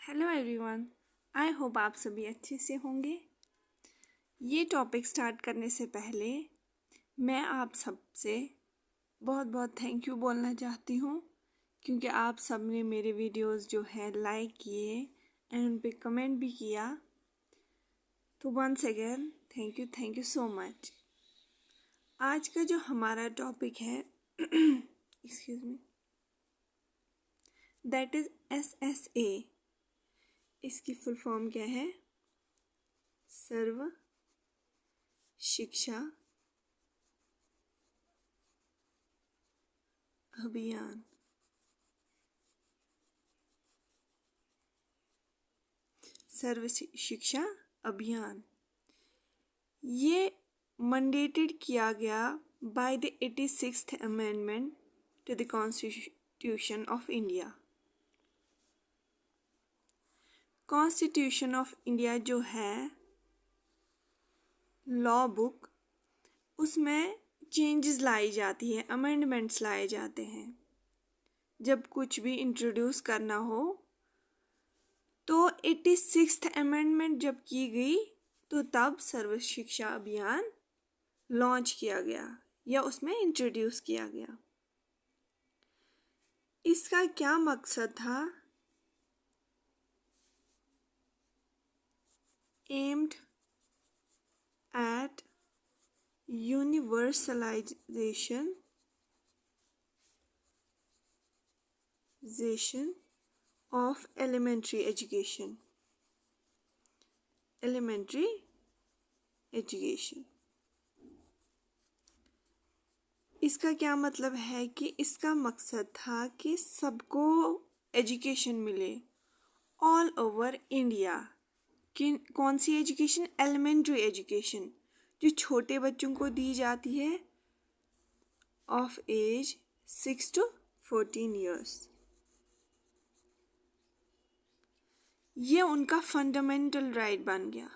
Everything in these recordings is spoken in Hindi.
Hello everyone. आई होप आप सभी अच्छे से होंगे। ये टॉपिक स्टार्ट करने से पहले मैं आप सबसे बहुत बहुत थैंक यू बोलना चाहती हूँ, क्योंकि आप सब ने मेरे वीडियोस जो है लाइक किए एंड उन पे कमेंट भी किया। तो once again thank you so much. आज का जो हमारा टॉपिक है excuse me, that is SSA। इसकी फुल फॉर्म क्या है? सर्व शिक्षा अभियान। सर्व शिक्षा अभियान ये मंडेटेड किया गया by the 86th amendment to the constitution of India. Constitution of India जो है लॉ बुक, उसमें चेंजेस लाई जाती है, अमेंडमेंट्स लाए जाते हैं। जब कुछ भी इंट्रोड्यूस करना हो तो 86th अमेंडमेंट जब की गई तो तब सर्व शिक्षा अभियान लॉन्च किया गया या उसमें इंट्रोड्यूस किया गया। इसका क्या मकसद था? Aimed at universalization of elementary education. इसका क्या मतलब है कि इसका मकसद था कि सबको एजुकेशन मिले ऑल ओवर इंडिया। कौन सी एजुकेशन? एलिमेंट्री एजुकेशन, जो छोटे बच्चों को दी जाती है ऑफ एज 6 to 14 ईयर्स। ये उनका फंडामेंटल राइट बन गया।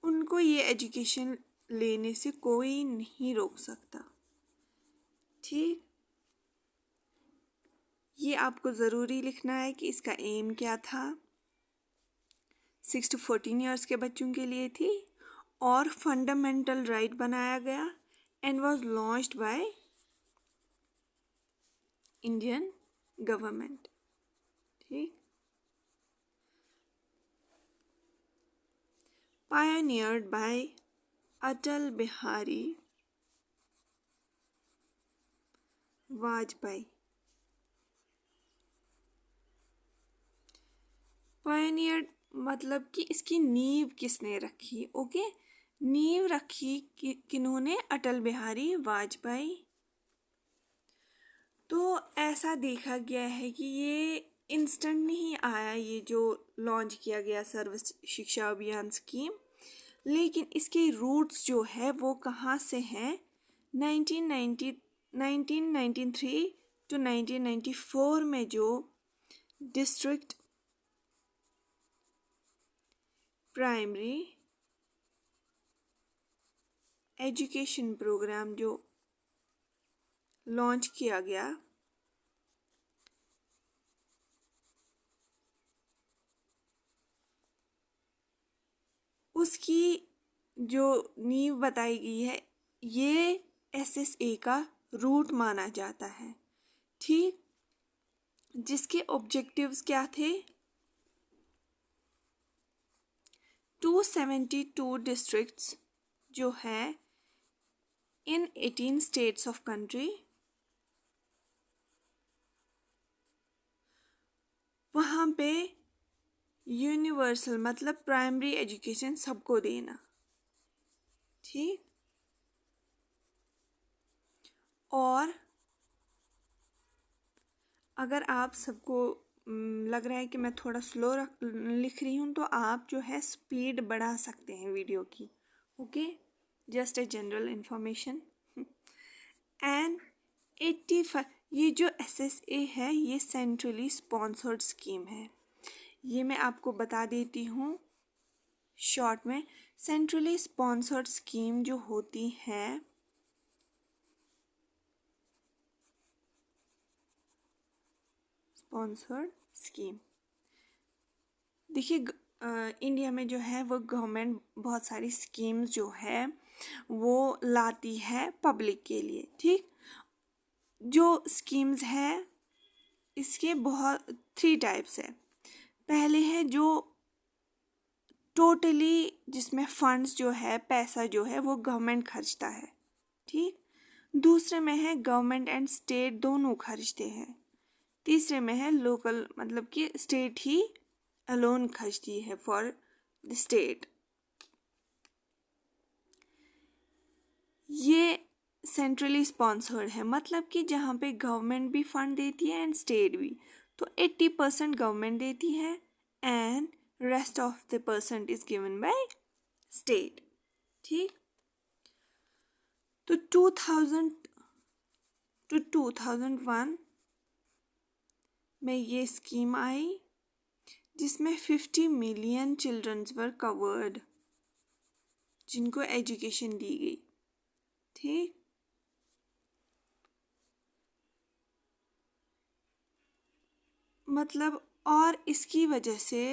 उनको ये एजुकेशन लेने से कोई नहीं रोक सकता। ठीक, ये आपको ज़रूरी लिखना है कि इसका एम क्या था। 6 to 14 ईयर्स के बच्चों के लिए थी और फंडामेंटल राइट बनाया गया and was launched by Indian government. ठीक, pioneered by Atal Bihari Vajpayee. Pioneer मतलब कि इसकी नींव किसने रखी? ओके, नींव रखी किन्होंने? अटल बिहारी वाजपेयी। तो ऐसा देखा गया है कि ये इंस्टेंट नहीं आया, ये जो लॉन्च किया गया सर्व शिक्षा अभियान स्कीम, लेकिन इसके रूट्स जो है वो कहाँ से हैं? 1993 to 1994 में जो डिस्ट्रिक्ट प्राइमरी एजुकेशन प्रोग्राम जो लॉन्च किया गया, उसकी जो नींव बताई गई है, ये SSA का रूट माना जाता है। ठीक, जिसके ऑब्जेक्टिव्स क्या थे? 272 डिस्ट्रिक्ट्स जो है इन 18 स्टेट्स ऑफ कंट्री, वहाँ पे यूनिवर्सल मतलब प्राइमरी एजुकेशन सबको देना। ठीक, और अगर आप सबको लग रहा है कि मैं थोड़ा स्लो लिख रही हूँ तो आप जो है स्पीड बढ़ा सकते हैं वीडियो की। Okay, just a general information. And 85 ये जो SSA है ये सेंट्रली स्पॉन्सर्ड स्कीम है। ये मैं आपको बता देती हूँ शॉर्ट में। सेंट्रली स्पॉन्सर्ड स्कीम जो होती है स्पॉन्सर्ड स्कीम। देखिए इंडिया में जो है वो गवर्नमेंट बहुत सारी स्कीम्स जो है वो लाती है पब्लिक के लिए। ठीक, जो स्कीम्स है इसके बहुत 3 टाइप्स है। पहले है जो टोटली जिसमें फंड्स जो है पैसा जो है वो गवर्नमेंट खर्चता है। ठीक, दूसरे में है गवर्नमेंट एंड स्टेट दोनों खर्चते हैं। तीसरे में है लोकल, मतलब कि स्टेट ही अलोन खर्चती है फॉर द स्टेट। ये सेंट्रली स्पॉन्सर्ड है, मतलब कि जहाँ पे गवर्नमेंट भी फंड देती है एंड स्टेट भी। तो 80% गवर्नमेंट देती है and rest of the percent is given by state. ठीक, तो 2000 to 2001 में ये स्कीम आई जिसमें 50 मिलियन चिल्ड्रंस वर कवर्ड, जिनको एजुकेशन दी गई। ठीक, मतलब और इसकी वजह से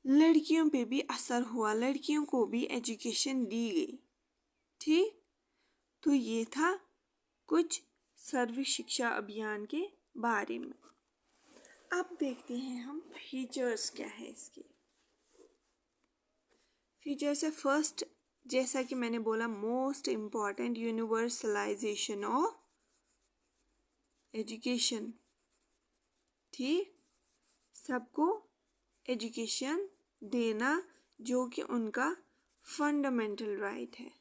लड़कियों पे भी असर हुआ, लड़कियों को भी एजुकेशन दी गई। ठीक, तो ये था कुछ सर्व शिक्षा अभियान के बारे में। अब देखते हैं हम फीचर्स क्या है इसके। फीचर्स है फर्स्ट, जैसा कि मैंने बोला, most important universalization of education. ठीक, सबको एजुकेशन देना जो कि उनका फंडामेंटल राइट है।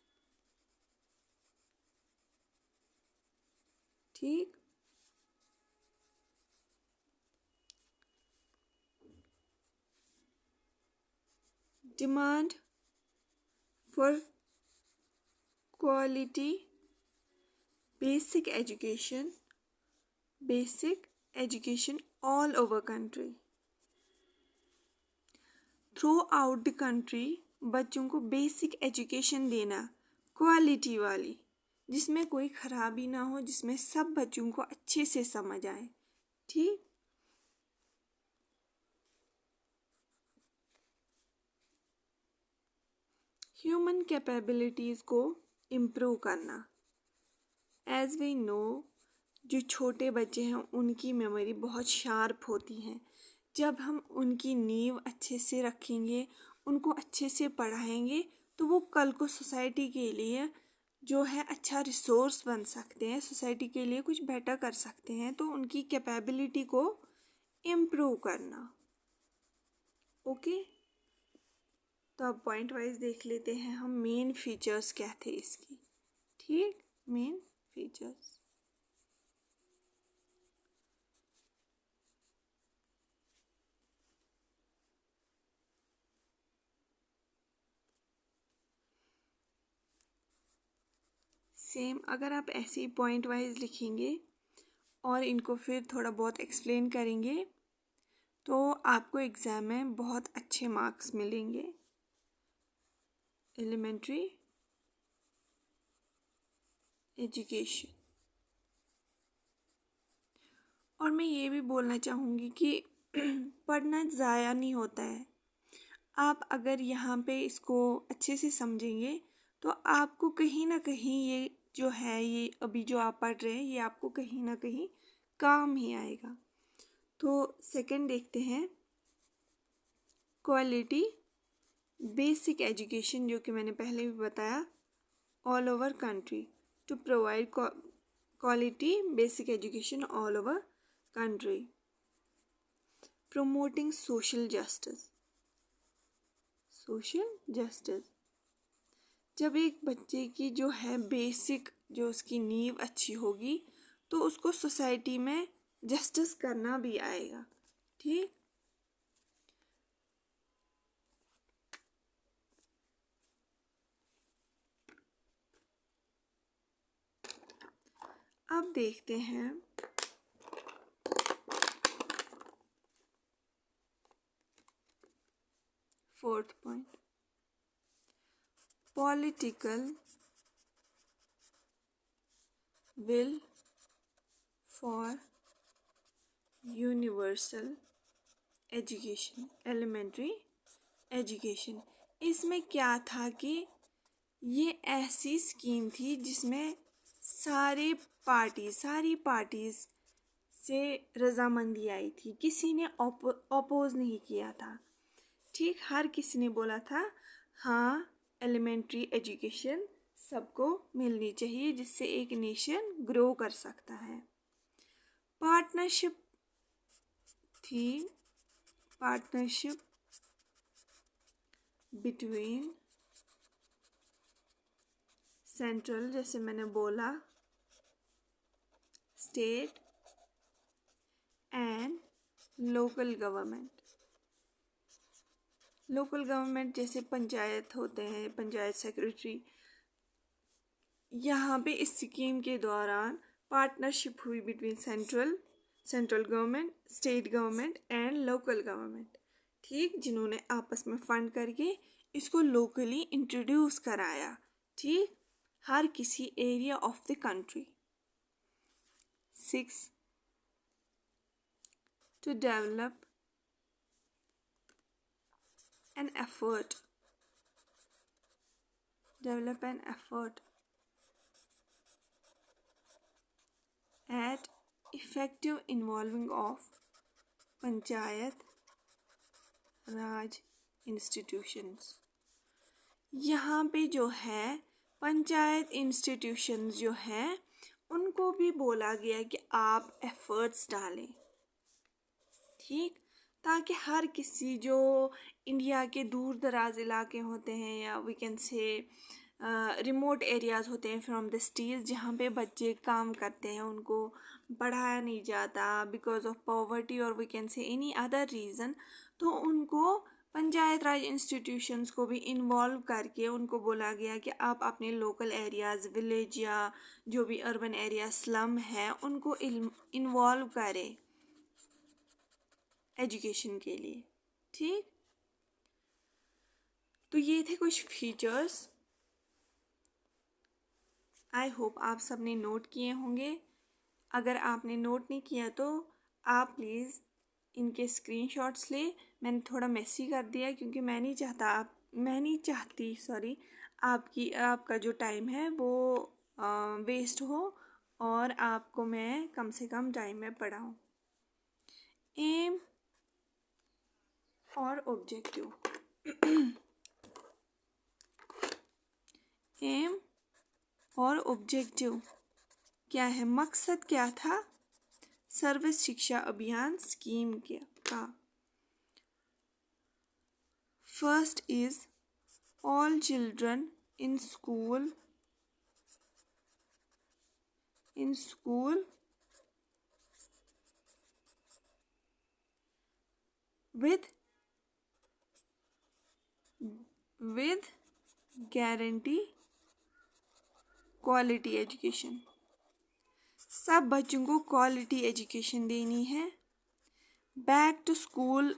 ठीक, demand for quality basic education all over country. Through out the country बच्चों को बेसिक एजुकेशन देना, क्वालिटी वाली, जिसमें कोई खराबी ना हो, जिसमें सब बच्चों को अच्छे से समझ आए। ठीक, ह्यूमन कैपेबिलिटीज़ को इम्प्रूव करना। एज वी नो, जो छोटे बच्चे हैं उनकी मेमोरी बहुत शार्प होती है। जब हम उनकी नींव अच्छे से रखेंगे, उनको अच्छे से पढ़ाएंगे, तो वो कल को सोसाइटी के लिए जो है अच्छा रिसोर्स बन सकते हैं, सोसाइटी के लिए कुछ बेटर कर सकते हैं। तो उनकी कैपेबिलिटी को इम्प्रूव करना। ओके, तो अब पॉइंट वाइज देख लेते हैं हम मेन फीचर्स क्या थे इसकी। ठीक, मेन फीचर्स। सेम अगर आप ऐसे ही पॉइंट वाइज लिखेंगे और इनको फिर थोड़ा बहुत एक्सप्लेन करेंगे तो आपको एग्ज़ाम में बहुत अच्छे मार्क्स मिलेंगे। Elementary education. और मैं ये भी बोलना चाहूँगी कि पढ़ना ज़ाया नहीं होता है। आप अगर यहाँ पे इसको अच्छे से समझेंगे तो आपको कहीं ना कहीं ये जो है, ये अभी जो आप पढ़ रहे हैं, ये आपको कहीं ना कहीं काम ही आएगा। तो सेकंड देखते हैं, क्वालिटी बेसिक एजुकेशन, जो कि मैंने पहले भी बताया, all over country, to provide quality basic education all over country. Promoting social justice. जब एक बच्चे की जो है बेसिक, जो उसकी नींव अच्छी होगी तो उसको सोसाइटी में जस्टिस करना भी आएगा। ठीक, अब देखते हैं fourth point, political will for universal education, elementary education. इसमें क्या था कि ये ऐसी स्कीम थी जिसमें सारी पार्टीज से रजामंदी आई थी, किसी ने अपोज नहीं किया था। ठीक, हर किसी ने बोला था हाँ एलिमेंट्री एजुकेशन सबको मिलनी चाहिए, जिससे एक नेशन ग्रो कर सकता है। पार्टनरशिप थी, पार्टनरशिप बिटवीन सेंट्रल, जैसे मैंने बोला, state and local government. Local government जैसे पंचायत होते हैं, पंचायत सेक्रेटरी। यहाँ पे इस स्कीम के दौरान पार्टनरशिप हुई between central government, state government and local government. ठीक, जिन्होंने आपस में फंड करके इसको लोकली इंट्रोड्यूस कराया। ठीक, हर किसी area of the country. 6, to develop an effort at effective involving of panchayat Raj institutions. यहाँ पे जो है पंचायत इंस्टीट्यूशंस जो है उनको भी बोला गया कि आप एफर्ट्स डालें। ठीक, ताकि हर किसी जो इंडिया के दूर दराज इलाके होते हैं, या we can say remote areas होते हैं फ्रॉम द सिटीज़, जहाँ पे बच्चे काम करते हैं, उनको पढ़ाया नहीं जाता बिकॉज ऑफ पॉवर्टी और we can say any other reason, तो उनको पंचायत राज इंस्टीट्यूशंस को भी इन्वॉल्व करके उनको बोला गया कि आप अपने लोकल एरियाज़, विलेज या जो भी अर्बन एरिया स्लम है, उनको इन्वॉल्व करें एजुकेशन के लिए। ठीक, तो ये थे कुछ फीचर्स। आई होप आप सबने नोट किए होंगे। अगर आपने नोट नहीं किया तो आप प्लीज़ इनके स्क्रीनशॉट्स ले। मैंने थोड़ा मेसी कर दिया क्योंकि मैं नहीं चाहती आपका जो टाइम है वो वेस्ट हो और आपको मैं कम से कम टाइम में पढ़ाऊँ। एम और ऑब्जेक्टिव। एम और ऑब्जेक्टिव क्या है, मकसद क्या था सर्व शिक्षा अभियान स्कीम का। First is all children in school with guarantee quality education. सब बच्चों को क्वालिटी एजुकेशन देनी है। बैक टू स्कूल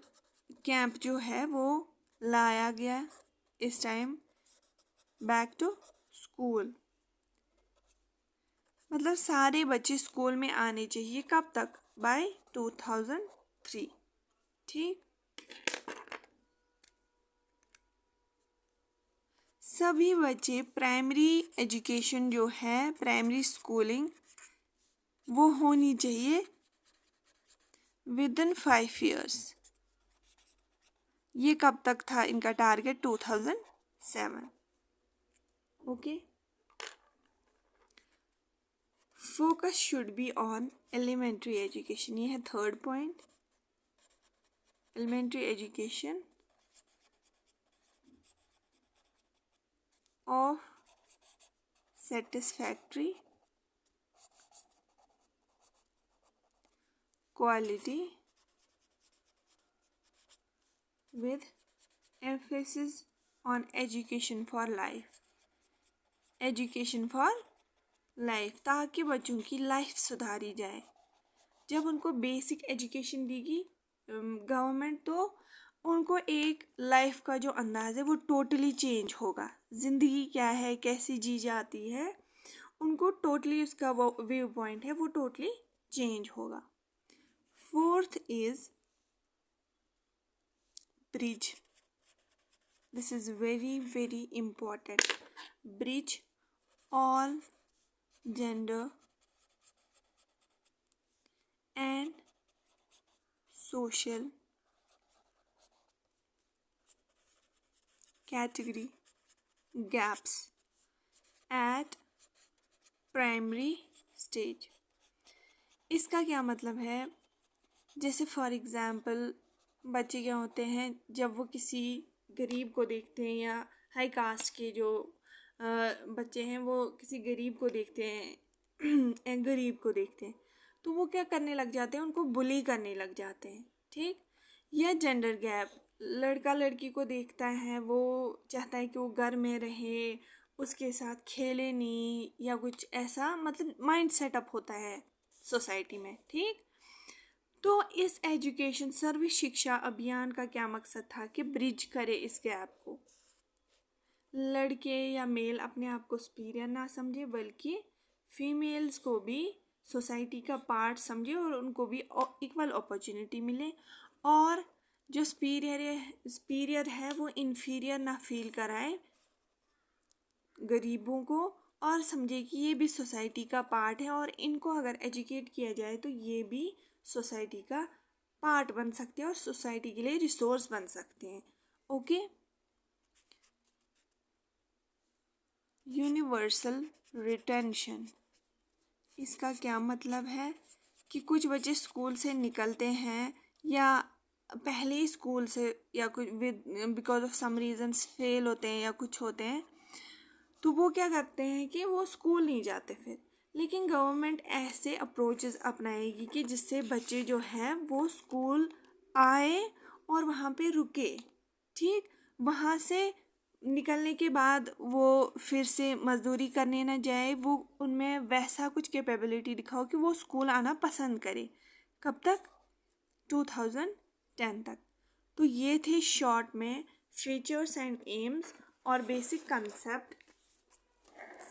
कैंप जो है वो लाया गया इस टाइम। बैक टू स्कूल मतलब सारे बच्चे स्कूल में आने चाहिए। कब तक? बाय 2003। ठीक, सभी बच्चे प्राइमरी एजुकेशन जो है, प्राइमरी स्कूलिंग वो होनी चाहिए विदिन 5 years। ये कब तक था इनका target? 2007। Okay, focus should be on elementary education. ये है third point, elementary education of satisfactory quality with emphasis on education for life। Education for life, ताकि बच्चों की लाइफ सुधारी जाए। जब उनको बेसिक एजुकेशन देगी गवर्नमेंट, तो उनको एक लाइफ का जो अंदाज़ है वो टोटली चेंज होगा। ज़िंदगी क्या है, कैसी जी जाती है, उनको टोटली उसका वो व्यू पॉइंट है वो टोटली चेंज होगा। Fourth is bridge. This is very, very important. Bridge all gender and social category gaps at primary stage. इसका क्या मतलब है? जैसे फॉर एग्ज़ाम्पल बच्चे क्या होते हैं, जब वो किसी गरीब को देखते हैं या हाई कास्ट के जो बच्चे हैं वो किसी गरीब को देखते हैं गरीब को देखते हैं तो वो क्या करने लग जाते हैं, उनको बुली करने लग जाते हैं। ठीक। या जेंडर गैप, लड़का लड़की को देखता है, वो चाहता है कि वो घर में रहे, उसके साथ खेले नहीं या कुछ ऐसा, मतलब माइंड सेटअप होता है सोसाइटी में। ठीक। तो इस एजुकेशन सर्व शिक्षा अभियान का क्या मकसद था कि ब्रिज करे इस गैप को। लड़के या मेल अपने आप को सुपीरियर ना समझे बल्कि फीमेल्स को भी सोसाइटी का पार्ट समझे और उनको भी इक्वल अपॉर्चुनिटी मिले, और जो सुपीरियर है वो इन्फीरियर ना फील कराए गरीबों को, और समझे कि ये भी सोसाइटी का पार्ट है और इनको अगर एजुकेट किया जाए तो ये भी सोसाइटी का पार्ट बन सकते हैं और सोसाइटी के लिए रिसोर्स बन सकते हैं। ओके। यूनिवर्सल रिटेंशन, इसका क्या मतलब है कि कुछ बच्चे स्कूल से निकलते हैं या पहले ही स्कूल से या कुछ because of some reasons fail होते हैं या कुछ होते हैं, तो वो क्या करते हैं कि वो स्कूल नहीं जाते फिर। लेकिन गवर्नमेंट ऐसे अप्रोचेस अपनाएगी कि जिससे बच्चे जो हैं वो स्कूल आए और वहाँ पे रुके। ठीक। वहाँ से निकलने के बाद वो फिर से मजदूरी करने ना जाए, वो उनमें वैसा कुछ कैपेबिलिटी दिखाओ कि वो स्कूल आना पसंद करे। कब तक? 2010 तक। तो ये थे शॉर्ट में फीचर्स एंड एम्स और बेसिक कंसेप्ट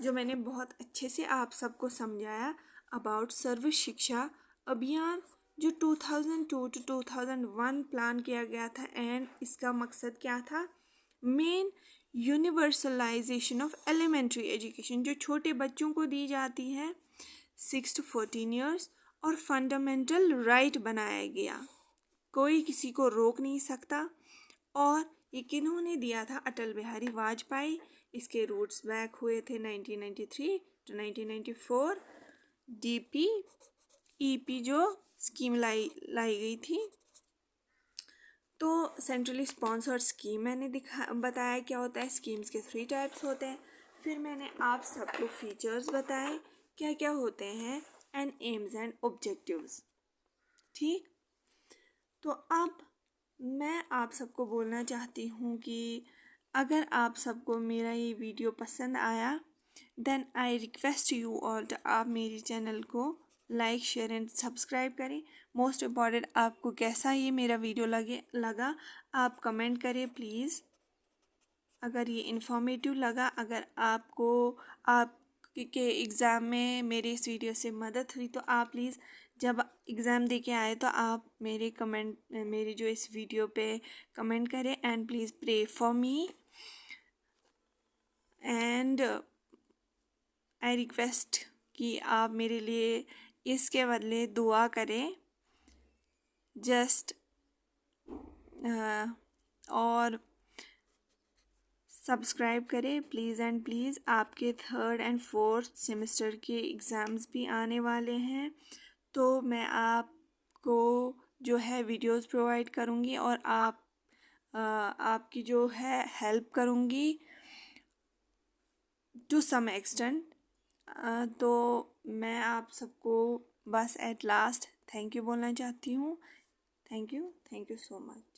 जो मैंने बहुत अच्छे से आप सबको समझाया अबाउट सर्व शिक्षा अभियान जो 2002 to 2001 प्लान किया गया था। एंड इसका मकसद क्या था? Main universalization of elementary education जो छोटे बच्चों को दी जाती है 6 to 14 ईयर्स, और फंडामेंटल राइट बनाया गया, कोई किसी को रोक नहीं सकता। और ये किन्होंने दिया था? अटल बिहारी वाजपेयी। इसके रूट्स बैक हुए थे 1993 to 1994। डीपी ईपी जो स्कीम लाई गई थी, तो सेंट्रली स्पॉन्सर्ड स्कीम मैंने बताया क्या होता है। स्कीम्स के 3 टाइप्स होते हैं। फिर मैंने आप सबको फीचर्स बताए क्या क्या होते हैं एंड एम्स एंड ऑब्जेक्टिव्स। ठीक। तो अब मैं आप सबको बोलना चाहती हूँ कि अगर आप सबको मेरा ये वीडियो पसंद आया then I request you all आप मेरे चैनल को लाइक शेयर एंड सब्सक्राइब करें। मोस्ट इम्पॉर्टेंट, आपको कैसा ये मेरा वीडियो लगा आप कमेंट करें प्लीज़। अगर ये इन्फॉर्मेटिव लगा, अगर आपको आपके एग्ज़ाम में मेरे इस वीडियो से मदद हुई तो आप प्लीज़ जब एग्ज़ाम दे के आए तो आप मेरी जो इस वीडियो पे कमेंट करें and please pray for me and I request कि आप मेरे लिए इसके बदले दुआ करें जस्ट और सब्सक्राइब करें प्लीज़ एंड प्लीज़। आपके 3rd and 4th सेमेस्टर के एग्ज़ाम्स भी आने वाले हैं, तो मैं आपको जो है वीडियोस प्रोवाइड करूँगी और आपकी जो है हेल्प करूँगी टू सम एक्सटेंट। तो मैं आप सबको बस एट लास्ट थैंक यू बोलना चाहती हूँ। Thank you so much.